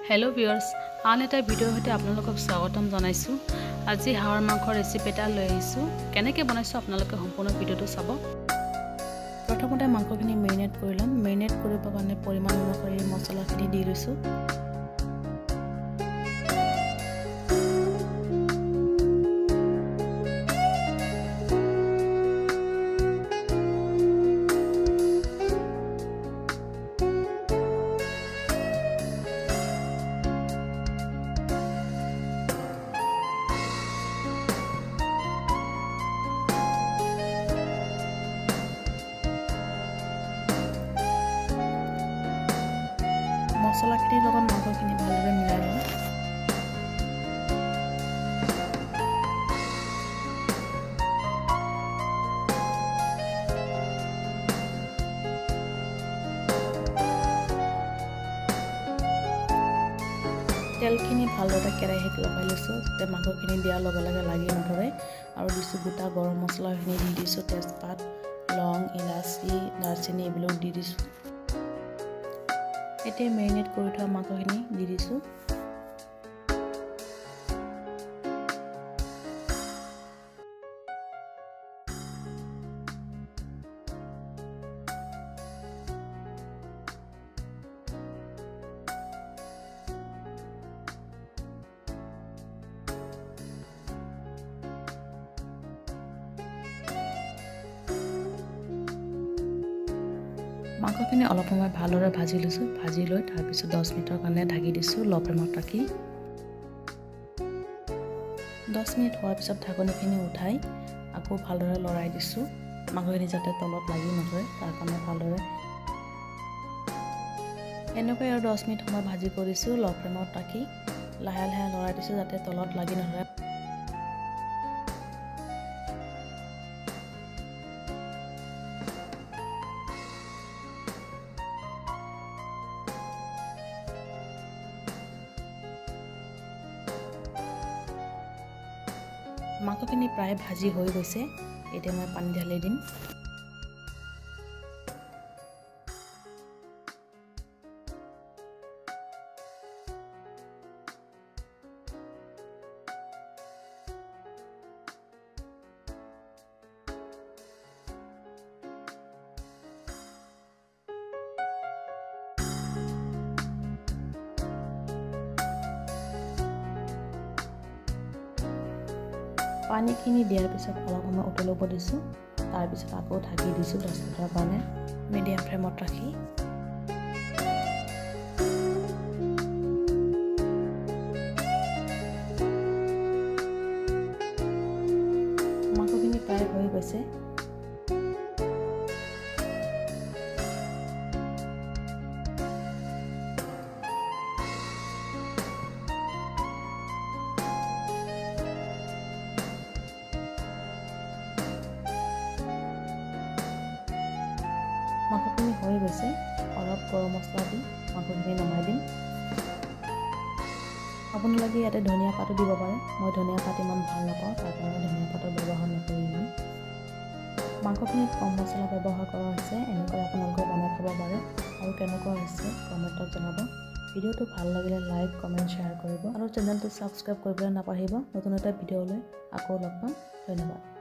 Hello viewers आन एटा भिडिओर सहित आपनालोকক स्वागतम जनाइछु। আজি হাঁহৰ মাংসৰ ৰেচিপি এটা লৈ আহিছো। কেনেকৈ বনাইছো আপোনালোকে সম্পূৰ্ণ ভিডিওটো চাব। প্ৰথমতে মাংসখিনি মেৰিনেট কৰি লম। মেৰিনেট কৰিবৰ কাৰণে পৰিমাণ অনুসৰি মছলাখিনি দি লৈছো। মছলাখিনিৰ লগত মাংসখিনি ভালদৰে মিলাই লওঁ। তেলখিনি ভালদৰে কেৰাহীত লগাই লৈছোঁ যাতে মাংসখিনি দিয়াৰ লগে লগে লাগি নধৰে। আৰু দিছোঁ গোটা গৰম মছলাখিনি দি দিছোঁ, তেজপাত, লং, ইলাচি, দালচেনি এইবিলাক দি দিছোঁ। এতিয়া মেৰিনেট কৰি থোৱা মাংসখিনি দি দিছোঁ। মাংসখিনি অলপ সময় ভালদৰে ভাজি লৈছোঁ। ভাজি লৈ তাৰপিছত 10 মিনিটৰ কাৰণে ঢাকি দিছোঁ ল' ফ্লেমত ৰাখি। 10 মিনিট হোৱাৰ পিছত ঢাকনিখিনি উঠাই আকৌ ভালদৰে লৰাই দিছোঁ মাংসখিনি যাতে তলত লাগি নধৰে তাৰ কাৰণে ভালদৰে। এনেকৈ আৰু 10 মিনিট সময় ভাজি কৰিছোঁ ল' ফ্লেমত ৰাখি। লাহে লাহে লৰাই দিছোঁ যাতে তলত লাগি নধৰে। মাংসখিনি প্ৰায় ভাজি হৈ গৈছে। এতিয়া মই পানী ঢালি দিম। পানীখিনি দিয়াৰ পিছত অলপ সময় উতলিব দিছোঁ। তাৰপিছত আকৌ ঢাকি দিছোঁ 10 মিনিটৰ কাৰণে মিডিয়াম ফ্লেমত ৰাখি। মাংসখিনি প্ৰায় হৈ গৈছে। মাংসখিনি হৈ গৈছে। অলপ গৰম মছলা দি মাংসখিনি নমাই দিম। আপোনালোকে ইয়াতে ধনিয়া পাতো দিব পাৰে। মই ধনিয়া পাত ইমান ভাল নাপাওঁ, তাৰ কাৰণে ধনিয়া পাতৰ ব্যৱহাৰ নকৰোঁ ইমান। মাংসখিনিত কম মছলা ব্যৱহাৰ কৰা হৈছে। এনেকৈ আপোনালোকে বনাই খাব পাৰে। আৰু কেনেকুৱা হৈছে কমেণ্টত জনাব। ভিডিঅ'টো ভাল লাগিলে লাইক, কমেণ্ট, শ্বেয়াৰ কৰিব আৰু চেনেলটো ছাবস্ক্ৰাইব কৰিবলৈ নাপাহৰিব। নতুন এটা ভিডিঅ'লৈ আকৌ লগ পাম। ধন্যবাদ।